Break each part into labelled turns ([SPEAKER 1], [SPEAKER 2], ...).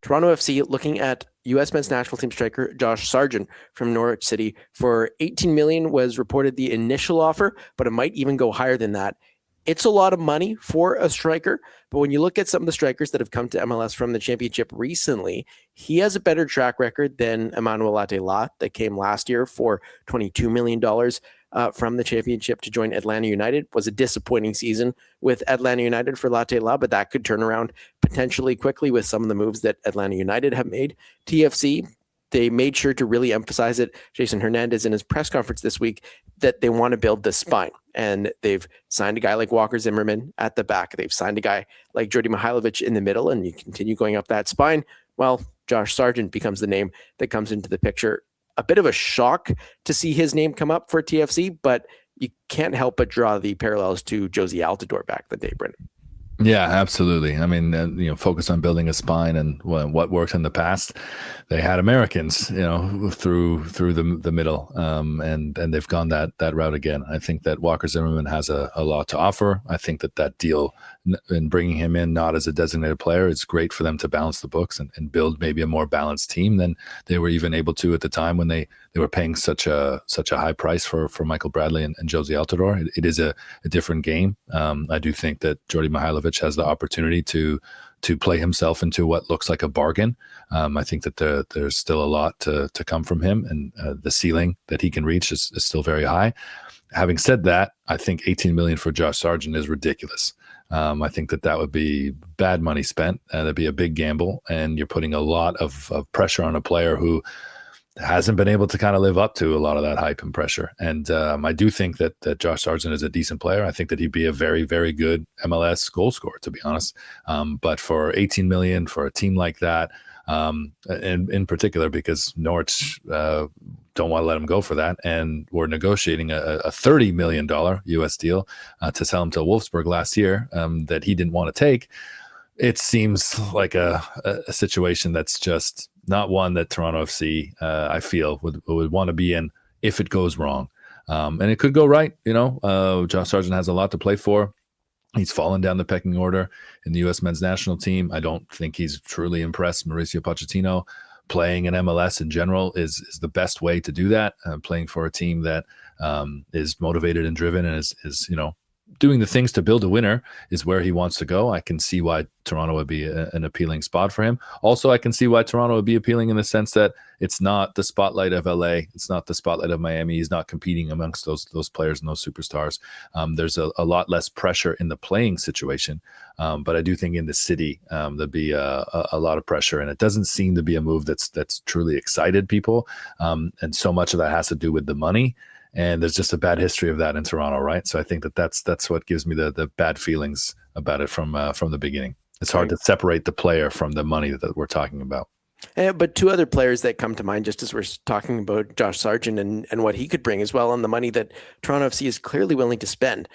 [SPEAKER 1] Toronto FC looking at U.S. men's national team striker Josh Sargent from Norwich City for $18 million was reported the initial offer, but it might even go higher than that. It's a lot of money for a striker, but when you look at some of the strikers that have come to MLS from the championship recently, he has a better track record than Emmanuel Latela that came last year for $22 million from the championship to join Atlanta United. Was a disappointing season with Atlanta United for Latela, but that could turn around potentially quickly with some of the moves that Atlanta United have made. TFC, they made sure to really emphasize it. Jason Hernandez in his press conference this week that they want to build the spine. And they've signed a guy like Walker Zimmerman at the back. They've signed a guy like Jordi Mihailovic in the middle, and you continue going up that spine. Well, Josh Sargent becomes the name that comes into the picture. A bit of a shock to see his name come up for TFC, but you can't help but draw the parallels to Josie Altidore back the day, Brendan.
[SPEAKER 2] Yeah, absolutely. I mean, focus on building a spine and what worked in the past. They had Americans, through the middle, and they've gone that route again. I think that Walker Zimmerman has a lot to offer. I think that deal and bringing him in not as a designated player, it's great for them to balance the books and build maybe a more balanced team than they were even able to at the time when they were paying such a high price for Michael Bradley and Josie Altidore. It is a different game. I do think that Jordi Mihailovic has the opportunity to play himself into what looks like a bargain. I think that there's still a lot to come from him, and the ceiling that he can reach is still very high. Having said that, I think $18 million for Josh Sargent is ridiculous. I think that would be bad money spent. That'd be a big gamble, and you're putting a lot of pressure on a player who hasn't been able to kind of live up to a lot of that hype and pressure. And I do think that Josh Sargent is a decent player. I think that he'd be a very, very good MLS goal scorer, to be honest. But for $18 million for a team like that, and in particular because Norwich don't want to let him go for that, and we're negotiating a $30 million US deal to sell him to Wolfsburg last year that he didn't want to take. It seems like a situation that's just not one that Toronto FC, I feel, would want to be in if it goes wrong. And it could go right. Josh Sargent has a lot to play for. He's fallen down the pecking order in the U.S. men's national team. I don't think he's truly impressed Mauricio Pochettino. Playing in MLS in general is the best way to do that. Playing for a team that is motivated and driven and is doing the things to build a winner is where he wants to go. I can see why Toronto would be an appealing spot for him. Also, I can see why Toronto would be appealing in the sense that it's not the spotlight of LA. It's not the spotlight of Miami. He's not competing amongst those players and those superstars. There's a lot less pressure in the playing situation. But I do think in the city, there'd be a lot of pressure, and it doesn't seem to be a move that's truly excited people. And so much of that has to do with the money. And there's just a bad history of that in Toronto, right? So I think that's what gives me the bad feelings about it from the beginning. It's hard to separate the player from the money that we're talking about.
[SPEAKER 1] But two other players that come to mind, just as we're talking about Josh Sargent and what he could bring as well, and the money that Toronto FC is clearly willing to spend.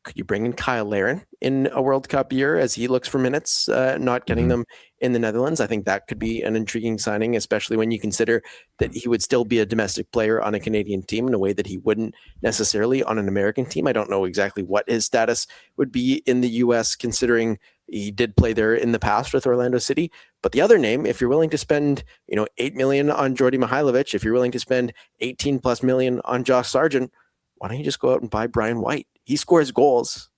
[SPEAKER 1] Could you bring in Kyle Larin in a World Cup year as he looks for minutes, not getting them in the Netherlands? I think that could be an intriguing signing, especially when you consider that he would still be a domestic player on a Canadian team in a way that he wouldn't necessarily on an American team. I don't know exactly what his status would be in the U.S., considering he did play there in the past with Orlando City. But the other name, if you're willing to spend, $8 million on Jordi Mihailovic, if you're willing to spend 18 plus million on Josh Sargent, why don't you just go out and buy Brian White? He scores goals.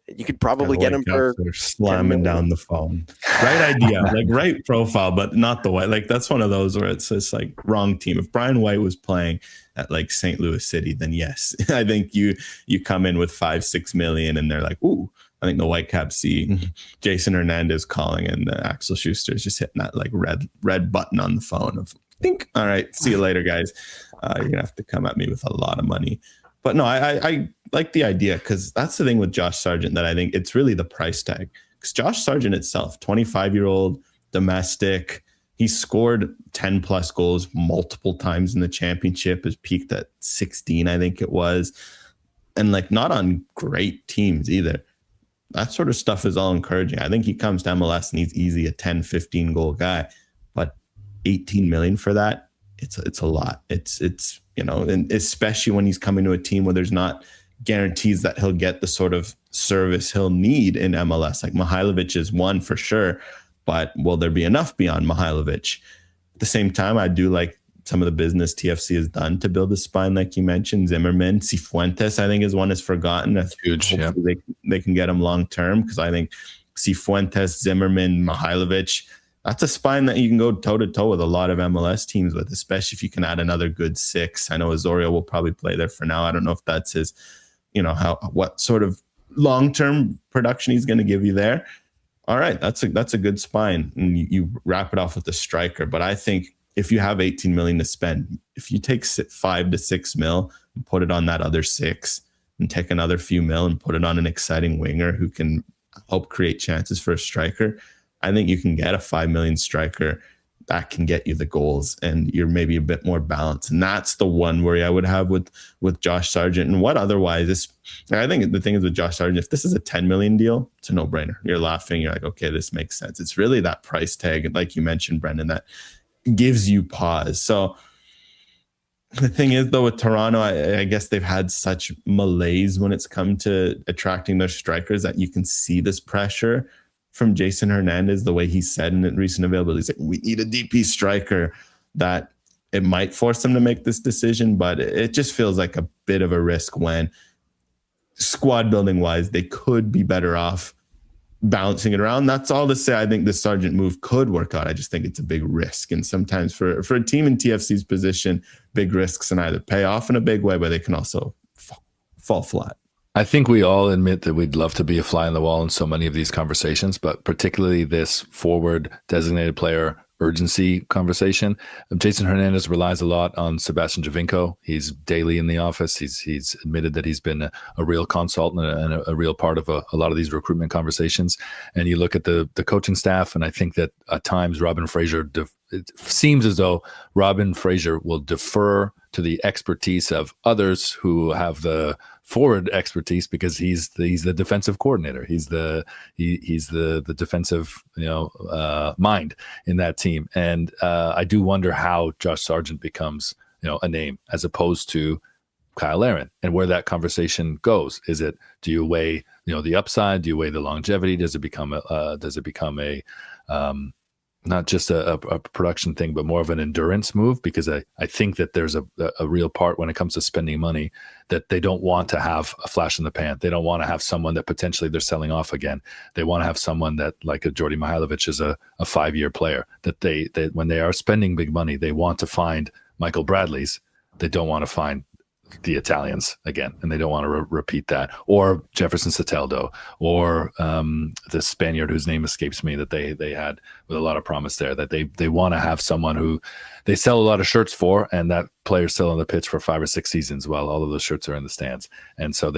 [SPEAKER 1] You could probably get him for
[SPEAKER 3] slamming down the phone. Right idea, right profile, but not the White. That's one of those where it's just wrong team. If Brian White was playing at St. Louis City, then yes, I think you come in with 5-6 million, and they're like, ooh. I think the Whitecaps see Jason Hernandez calling, and Axel Schuster's just hitting that red button on the phone of think. All right, see you later, guys. You're gonna have to come at me with a lot of money. But no, I like the idea, because that's the thing with Josh Sargent that I think it's really the price tag. Because Josh Sargent itself, 25-year-old, domestic, he scored 10 plus goals multiple times in the championship, has peaked at 16, I think it was. And not on great teams either. That sort of stuff is all encouraging. I think he comes to MLS and he's easy a 10, 15 goal guy. But 18 million for that, it's a lot. It's and especially when he's coming to a team where there's not guarantees that he'll get the sort of service he'll need in MLS. Mihailovic is one for sure, but will there be enough beyond Mihailovic? At the same time, I do like some of the business TFC has done to build a spine, like you mentioned. Zimmerman, Cifuentes, I think is one is forgotten.
[SPEAKER 2] Huge,
[SPEAKER 3] hopefully they can get him long term, because I think Cifuentes, Zimmerman, Mihailovic, that's a spine that you can go toe to toe with a lot of MLS teams with, especially if you can add another good 6. I know Azorio will probably play there for now. I don't know if that's his, what sort of long term production he's going to give you there. All right, that's a good spine, and you wrap it off with a striker. But I think if you have 18 million to spend, if you take 5 to 6 mil and put it on that other 6, and take another few mil and put it on an exciting winger who can help create chances for a striker, I think you can get a 5 million striker that can get you the goals, and you're maybe a bit more balanced. And that's the one worry I would have with Josh Sargent. And what otherwise is, I think the thing is with Josh Sargent, if this is a 10 million deal, it's a no-brainer. You're laughing. You're like, okay, this makes sense. It's really that price tag, like you mentioned, Brendan, that gives you pause. So the thing is, though, with Toronto, I guess they've had such malaise when it's come to attracting their strikers that you can see this pressure from Jason Hernandez, the way he said in recent availability. He's like, we need a DP striker, that it might force them to make this decision, but it just feels like a bit of a risk when squad building wise, they could be better off balancing it around. That's all to say, I think the Sargent move could work out. I just think it's a big risk. And sometimes for a team in TFC's position, big risks can either pay off in a big way, but they can also fall flat.
[SPEAKER 2] I think we all admit that we'd love to be a fly on the wall in so many of these conversations, but particularly this forward designated player urgency conversation. Jason Hernandez relies a lot on Sebastian Giovinco. He's daily in the office. He's admitted that he's been a real consultant and a real part of a lot of these recruitment conversations. And you look at the coaching staff, and I think that at times Robin Fraser, it seems as though Robin Fraser will defer to the expertise of others who have the forward expertise, because he's the defensive coordinator. He's the defensive mind in that team. And I do wonder how Josh Sargent becomes a name as opposed to Kyle Aaron, and where that conversation goes. Is it, do you weigh the upside? Do you weigh the longevity? Does it become a not just a production thing, but more of an endurance move? Because I think that there's a real part when it comes to spending money that they don't want to have a flash in the pan. They don't want to have someone that potentially they're selling off again. They want to have someone that, like a Jordi Mihailovic, is a 5-year player, that they when they are spending big money, they want to find Michael Bradley's. They don't want to find the Italians again, and they don't want to repeat that, or Jefferson Soteldo, or the Spaniard whose name escapes me, that they had with a lot of promise there, that they want to have someone who they sell a lot of shirts for, and that player's still on the pitch for 5 or 6 seasons while all of those shirts are in the stands. And so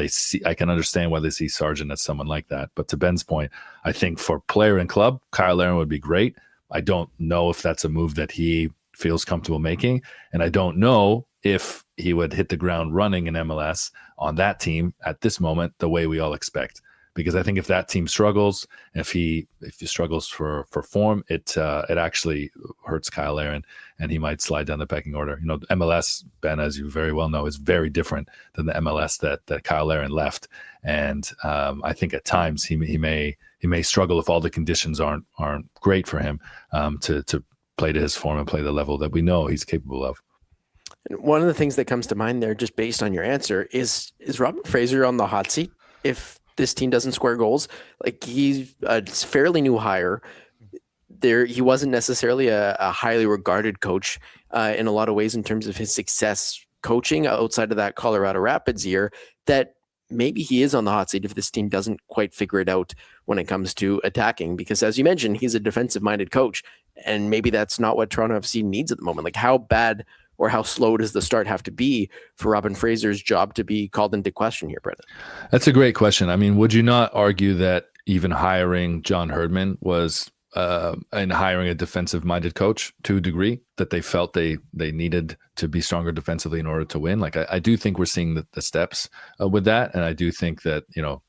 [SPEAKER 2] I can understand why they see Sargent as someone like that. But to Ben's point, I think for player and club, Kyle Aaron would be great. I don't know if that's a move that he feels comfortable making, and I don't know if he would hit the ground running in MLS on that team at this moment the way we all expect. Because I think if that team struggles, if he struggles for form, it actually hurts Kyle Aaron, and he might slide down the pecking order. MLS, Ben, as you very well know, is very different than the MLS that Kyle Aaron left. And I think at times he may struggle if all the conditions aren't great for him to play to his form and play the level that we know he's capable of.
[SPEAKER 1] And one of the things that comes to mind there, just based on your answer, is Robin Fraser on the hot seat if this team doesn't score goals? Like, he's a fairly new hire. He wasn't necessarily a highly regarded coach in a lot of ways in terms of his success coaching outside of that Colorado Rapids year, that maybe he is on the hot seat if this team doesn't quite figure it out when it comes to attacking. Because as you mentioned, he's a defensive-minded coach, and maybe that's not what Toronto FC needs at the moment. Like, how bad or how slow does the start have to be for Robin Fraser's job to be called into question here, Brendan? That's
[SPEAKER 2] a great question. I mean, would you not argue that even hiring John Herdman was in hiring a defensive-minded coach to a degree, that they felt they needed to be stronger defensively in order to win? Like, I do think we're seeing the steps with that, and I do think that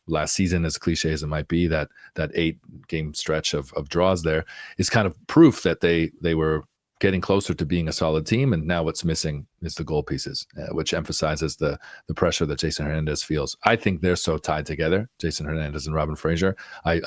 [SPEAKER 2] last season, as cliche as it might be, that 8-game stretch of draws there is kind of proof that they were getting closer to being a solid team. And now what's missing is the goal pieces, which emphasizes the pressure that Jason Hernandez feels. I think they're so tied together, Jason Hernandez and Robin Fraser. I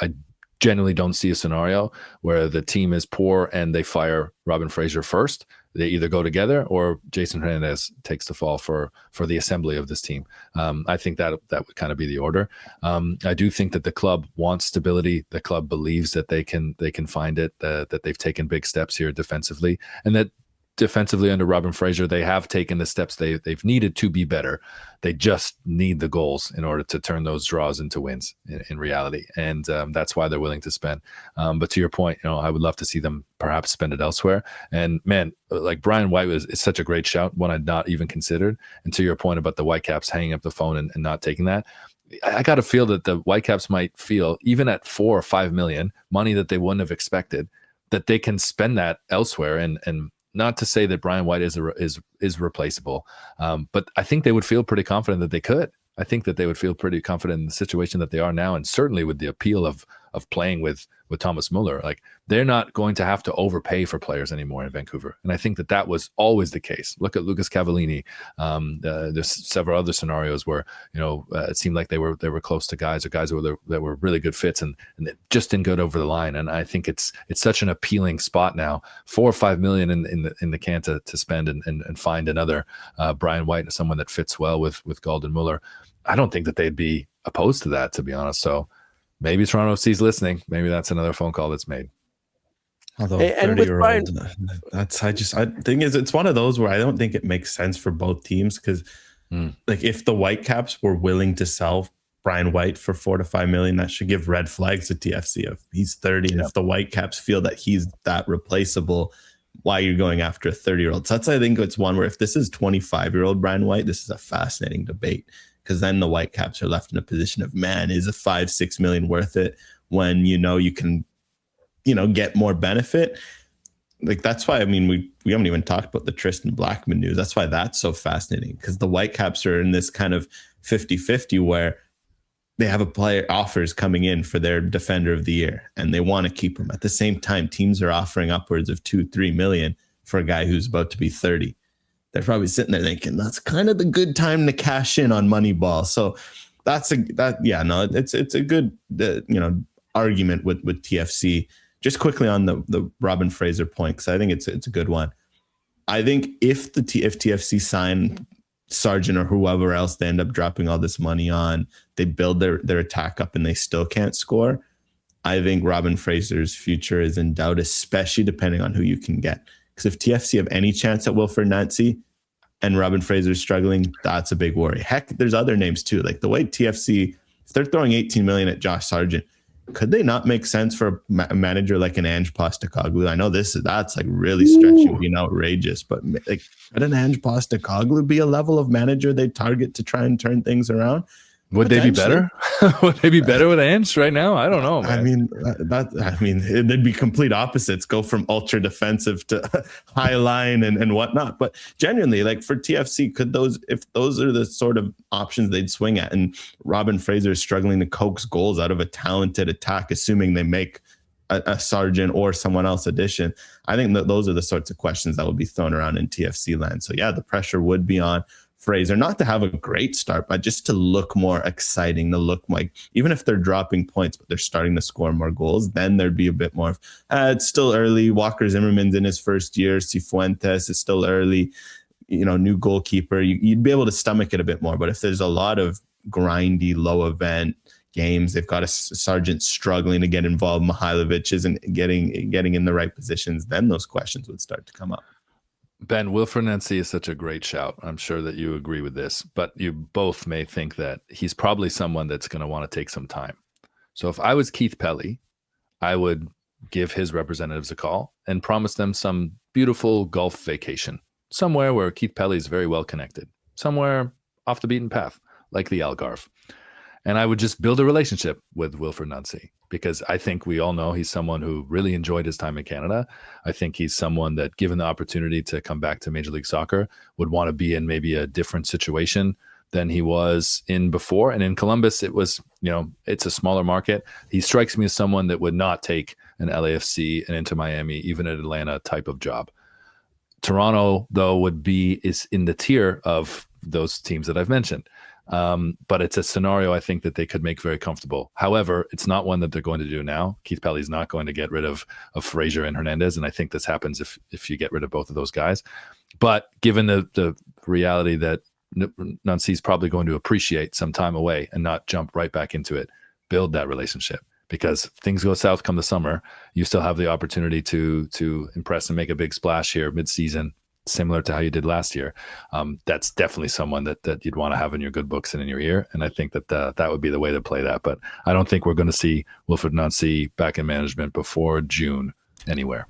[SPEAKER 2] generally don't see a scenario where the team is poor and they fire Robin Fraser first. They either go together or Jason Hernandez takes the fall for the assembly of this team. I think that would kind of be the order. I do think that the club wants stability. The club believes that they can find it, that they've taken big steps here defensively, and that defensively under Robin Fraser, they have taken the steps they've needed to be better. They just need the goals in order to turn those draws into wins in reality. And that's why they're willing to spend. But to your point, I would love to see them perhaps spend it elsewhere. And man, like Brian White is such a great shout, one I'd not even considered. And to your point about the Whitecaps hanging up the phone and not taking that, I got to feel that the Whitecaps might feel, even at $4 or $5 million, money that they wouldn't have expected, that they can spend that elsewhere. And not to say that Brian White is replaceable, but I think they would feel pretty confident that they could. I think that they would feel pretty confident in the situation that they are now, and certainly with the appeal of playing with Thomas Muller. Like, they're not going to have to overpay for players anymore in Vancouver, and I think that was always the case. Look at Lucas Cavallini. There's several other scenarios where it seemed like they were close to guys that were really good fits, and it just didn't go over the line. And I think it's such an appealing spot now, $4 or $5 million in the can to spend and find another Brian White, someone that fits well with Golden Muller. I don't think that they'd be opposed to that, to be honest. So maybe Toronto FC's listening. Maybe that's another phone call that's made.
[SPEAKER 3] Although
[SPEAKER 1] and with Brian,
[SPEAKER 3] I think it's one of those where I don't think it makes sense for both teams, because like, if the Whitecaps were willing to sell Brian White for $4 to $5 million, that should give red flags to TFC. If he's 30, and if the Whitecaps feel that he's that replaceable, why you're going after a 30-year-old? So I think it's one where, if this is 25-year-old Brian White, this is a fascinating debate, because then the Whitecaps are left in a position of, man, is a $5-6 million worth it when you can get more benefit? Like, that's why, I mean, we haven't even talked about the Tristan Blackman news. That's why that's so fascinating, because the Whitecaps are in this kind of 50-50 where they have a player offers coming in for their defender of the year, and they want to keep him. At the same time, teams are offering upwards of $2-3 million for a guy who's about to be 30. They're probably sitting there thinking, that's kind of the good time to cash in on Moneyball. So it's a good argument with TFC. Just quickly on the Robin Fraser point, because I think it's a good one. I think if TFC sign Sargent or whoever else they end up dropping all this money on, they build their attack up and they still can't score, I think Robin Fraser's future is in doubt, especially depending on who you can get. Because if TFC have any chance at Wilfred Nancy and Robin Fraser's struggling, that's a big worry. Heck, there's other names too. Like, the way TFC, if they're throwing $18 million at Josh Sargent, could they not make sense for a manager like an Ange Postecoglou? I know that's like really stretching, being outrageous, but like, could an Ange Postecoglou be a level of manager they target to try and turn things around?
[SPEAKER 2] Would they be better? Would they be better with Ange right now? I don't know, man.
[SPEAKER 3] They'd be complete opposites. Go from ultra defensive to high line and whatnot. But genuinely, like, for TFC, if those are the sort of options they'd swing at, and Robin Fraser is struggling to coax goals out of a talented attack, assuming they make a Sargent or someone else addition, I think that those are the sorts of questions that will be thrown around in TFC land. So yeah, the pressure would be on Fraser, not to have a great start, but just to look more exciting, to look like, even if they're dropping points, but they're starting to score more goals, then there'd be a bit more of, it's still early. Walker Zimmerman's in his first year. Cifuentes is still early, new goalkeeper. You'd be able to stomach it a bit more. But if there's a lot of grindy, low event games, they've got a Sargent struggling to get involved, Mihailovic isn't getting in the right positions, then those questions would start to come up.
[SPEAKER 2] Ben, Wilfred Nancy is such a great shout. I'm sure that you agree with this, but you both may think that he's probably someone that's going to want to take some time. So if I was Keith Pelly, I would give his representatives a call and promise them some beautiful golf vacation, somewhere where Keith Pelly is very well connected, somewhere off the beaten path, like the Algarve. And I would just build a relationship with Wilfred Nancy, because I think we all know he's someone who really enjoyed his time in Canada. I think he's someone that, given the opportunity to come back to Major League Soccer, would want to be in maybe a different situation than he was in before. And in Columbus, it was, it's a smaller market. He strikes me as someone that would not take an LAFC and Inter Miami, even an Atlanta type of job. Toronto, though, is in the tier of those teams that I've mentioned. But it's a scenario I think that they could make very comfortable. However, it's not one that they're going to do now. Keith Pelly's not going to get rid of Fraser and Hernandez, and I think this happens if you get rid of both of those guys. But given the reality that Nancy's probably going to appreciate some time away and not jump right back into it, build that relationship. Because if things go south come the summer, you still have the opportunity to impress and make a big splash here mid-season, similar to how you did last year. That's definitely someone that you'd want to have in your good books and in your ear. And I think that would be the way to play that. But I don't think we're going to see Wilfred Nancy back in management before June anywhere.